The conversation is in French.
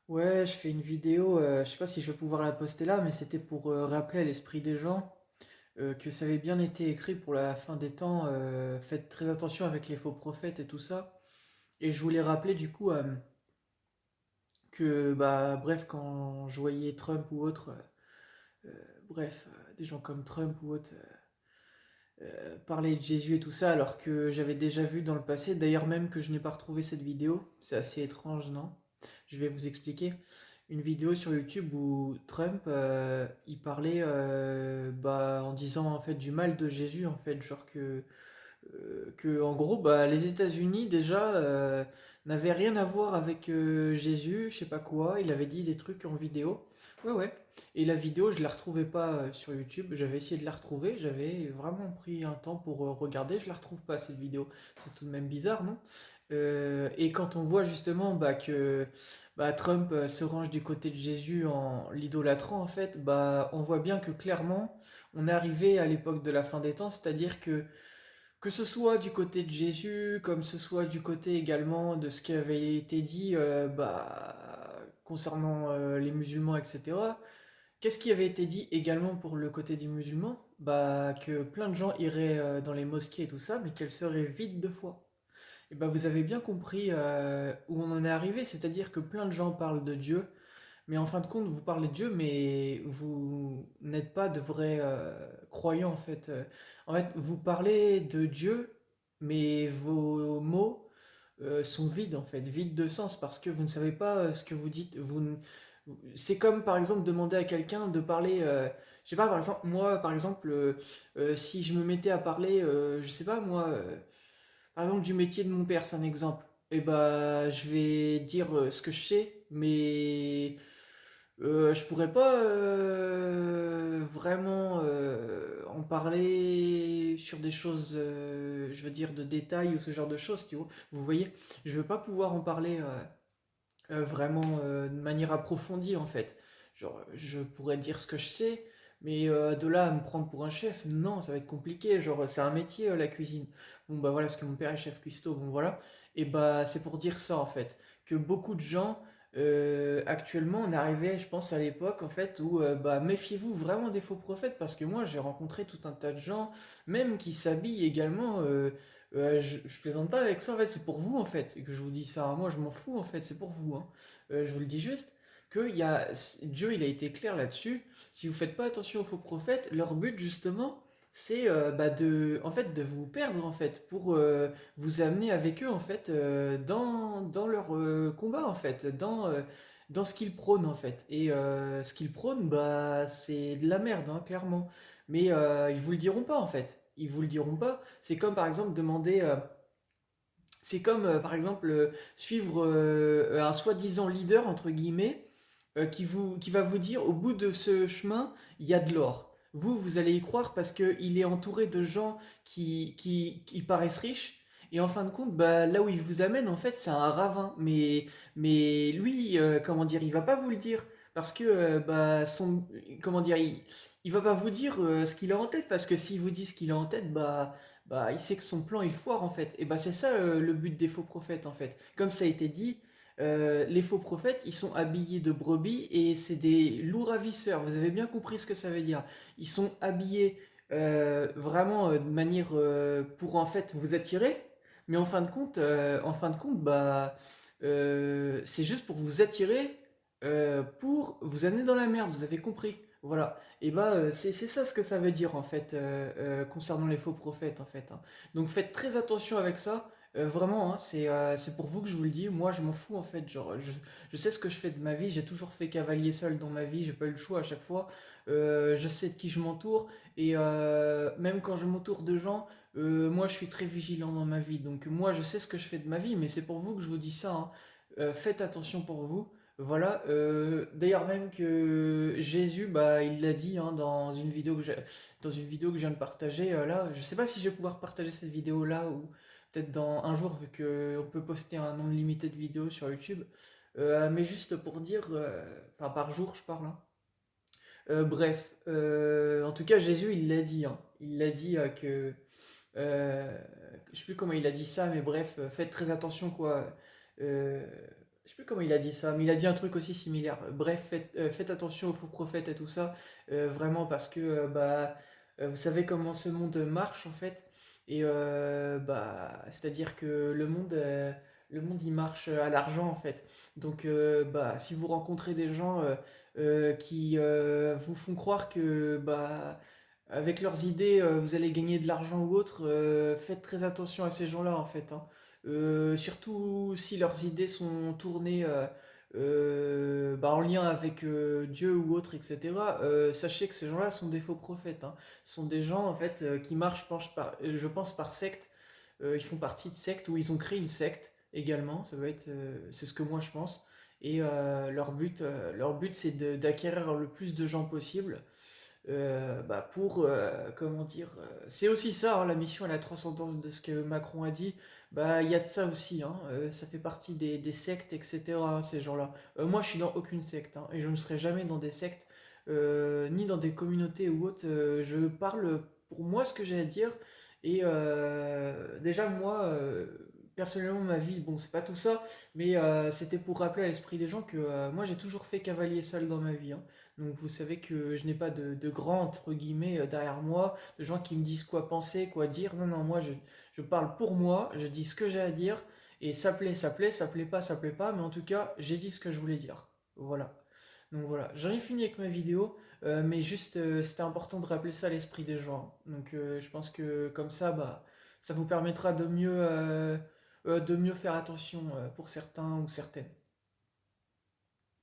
Ouais, je fais une vidéo, je sais pas si je vais pouvoir la poster là, mais c'était pour rappeler à l'esprit des gens que ça avait bien été écrit pour la fin des temps. Faites très attention avec les faux prophètes et tout ça. Et je voulais rappeler du coup que, bah, bref, quand je voyais Trump ou autre, bref, des gens comme Trump ou autre parler de Jésus et tout ça, alors que j'avais déjà vu dans le passé, d'ailleurs même que je n'ai pas retrouvé cette vidéo, c'est assez étrange, non? Je vais vous expliquer. Une vidéo sur YouTube où Trump, il parlait bah, en disant en fait du mal de Jésus, en fait, genre que en gros, bah, les États-Unis déjà n'avaient rien à voir avec Jésus, je sais pas quoi. Il avait dit des trucs en vidéo. Ouais, ouais. Et la vidéo, je la retrouvais pas sur YouTube. J'avais essayé de la retrouver. J'avais vraiment pris un temps pour regarder. Je la retrouve pas cette vidéo. C'est tout de même bizarre, non? Et quand on voit justement bah, que bah, Trump se range du côté de Jésus en l'idolâtrant, en fait, bah, on voit bien que clairement, on est arrivé à l'époque de la fin des temps, c'est-à-dire que ce soit du côté de Jésus, comme ce soit du côté également de ce qui avait été dit bah, concernant les musulmans, etc. Qu'est-ce qui avait été dit également pour le côté des musulmans? Bah, que plein de gens iraient dans les mosquées et tout ça, mais qu'elles seraient vides de foi. Et bah, vous avez bien compris où on en est arrivé, c'est-à-dire que plein de gens parlent de Dieu, mais en fin de compte, vous parlez de Dieu, mais vous n'êtes pas de vrais croyants en fait. En fait, vous parlez de Dieu, mais vos mots sont vides en fait, vides de sens parce que vous ne savez pas ce que vous dites. C'est comme par exemple demander à quelqu'un de parler. Je sais pas, par exemple, moi, par exemple, si je me mettais à parler, je sais pas moi, par exemple du métier de mon père, c'est un exemple. Et bah, je vais dire ce que je sais, mais je pourrais pas vraiment en parler sur des choses, je veux dire, de détails ou ce genre de choses, tu vois. Vous voyez, je veux pas pouvoir en parler vraiment de manière approfondie en fait. Genre, je pourrais dire ce que je sais, mais de là à me prendre pour un chef, non, ça va être compliqué. Genre, c'est un métier la cuisine. Bon bah voilà, parce que mon père est chef cuistot, bon voilà. Et bah c'est pour dire ça en fait, que beaucoup de gens actuellement on est arrivé, je pense à l'époque en fait où bah méfiez-vous vraiment des faux prophètes parce que moi j'ai rencontré tout un tas de gens, même qui s'habillent également. Je plaisante pas avec ça, en fait, c'est pour vous en fait, et que je vous dis ça. Moi, je m'en fous en fait, c'est pour vous, hein. Je vous le dis juste que Dieu, il a été clair là-dessus. Si vous faites pas attention aux faux prophètes, leur but justement, c'est bah, en fait, de vous perdre en fait, pour vous amener avec eux en fait dans leur combat en fait, dans ce qu'ils prônent en fait. Et ce qu'ils prônent, bah, c'est de la merde, hein, clairement. Mais ils vous le diront pas en fait. Ils vous le diront pas. C'est comme par exemple demander. C'est comme par exemple suivre un soi-disant leader entre guillemets qui va vous dire au bout de ce chemin il y a de l'or. Vous allez y croire parce qu'il est entouré de gens qui paraissent riches. Et en fin de compte, bah, là où il vous amène, en fait, c'est un ravin. Mais lui, comment dire, il va pas vous le dire. Parce que, bah, comment dire, il va pas vous dire ce qu'il a en tête. Parce que s'il vous dit ce qu'il a en tête, bah, il sait que son plan il foire en fait. Et bah, c'est ça le but des faux prophètes en fait. Comme ça a été dit, les faux prophètes ils sont habillés de brebis et c'est des loups ravisseurs. Vous avez bien compris ce que ça veut dire. Ils sont habillés vraiment de manière pour en fait vous attirer, mais en fin de compte, bah, c'est juste pour vous attirer, pour vous amener dans la merde. Vous avez compris. Voilà. Et bah, c'est ça ce que ça veut dire en fait concernant les faux prophètes en fait, hein. Donc faites très attention avec ça. Vraiment, hein, c'est pour vous que je vous le dis. Moi, je m'en fous en fait. Genre, je sais ce que je fais de ma vie. J'ai toujours fait cavalier seul dans ma vie. J'ai pas eu le choix à chaque fois. Je sais de qui je m'entoure. Et même quand je m'entoure de gens, moi, je suis très vigilant dans ma vie. Donc moi, je sais ce que je fais de ma vie. Mais c'est pour vous que je vous dis ça, hein. Faites attention pour vous. Voilà, d'ailleurs même que Jésus, bah, il l'a dit hein, dans une vidéo que je viens de partager là. Je sais pas si je vais pouvoir partager cette vidéo là ou peut-être dans un jour vu que on peut poster un nombre limité de vidéos sur YouTube. Mais juste pour dire, enfin par jour je parle, hein. Bref, en tout cas Jésus il l'a dit, hein. Il l'a dit que je sais plus comment il a dit ça, mais bref, faites très attention quoi. Euh, Je sais plus comment il a dit ça, mais il a dit un truc aussi similaire. Bref, faites attention aux faux prophètes et tout ça, vraiment parce que vous savez comment ce monde marche en fait, et c'est-à-dire que le monde il marche à l'argent en fait. Donc si vous rencontrez des gens qui vous font croire que avec leurs idées vous allez gagner de l'argent ou autre, faites très attention à ces gens-là en fait, hein. Surtout si leurs idées sont tournées en lien avec Dieu ou autre, etc. Sachez que ces gens-là sont des faux prophètes, hein. Ce sont des gens en fait qui marchent, je pense, par secte. Ils font partie de sectes ou ils ont créé une secte également. C'est ce que moi je pense. Et leur but, c'est d'acquérir le plus de gens possible comment dire, c'est aussi ça, hein, la mission et la transcendance de ce que Macron a dit. Il y a de ça aussi, hein, ça fait partie des sectes, etc., hein, ces gens-là. Moi, je suis dans aucune secte, hein, et je ne serai jamais dans des sectes, ni dans des communautés ou autres. Je parle pour moi ce que j'ai à dire, et déjà, moi, personnellement, ma vie, bon, c'est pas tout ça, mais c'était pour rappeler à l'esprit des gens que moi, j'ai toujours fait cavalier seul dans ma vie, hein. Donc vous savez que je n'ai pas de grands, entre guillemets, derrière moi, de gens qui me disent quoi penser, quoi dire. Non, non, je parle pour moi, je dis ce que j'ai à dire, et ça plaît pas, mais en tout cas, j'ai dit ce que je voulais dire. Voilà. Donc voilà, j'en ai fini avec ma vidéo, mais juste, c'était important de rappeler ça à l'esprit des gens. Donc je pense que comme ça, ça vous permettra de mieux faire attention pour certains ou certaines.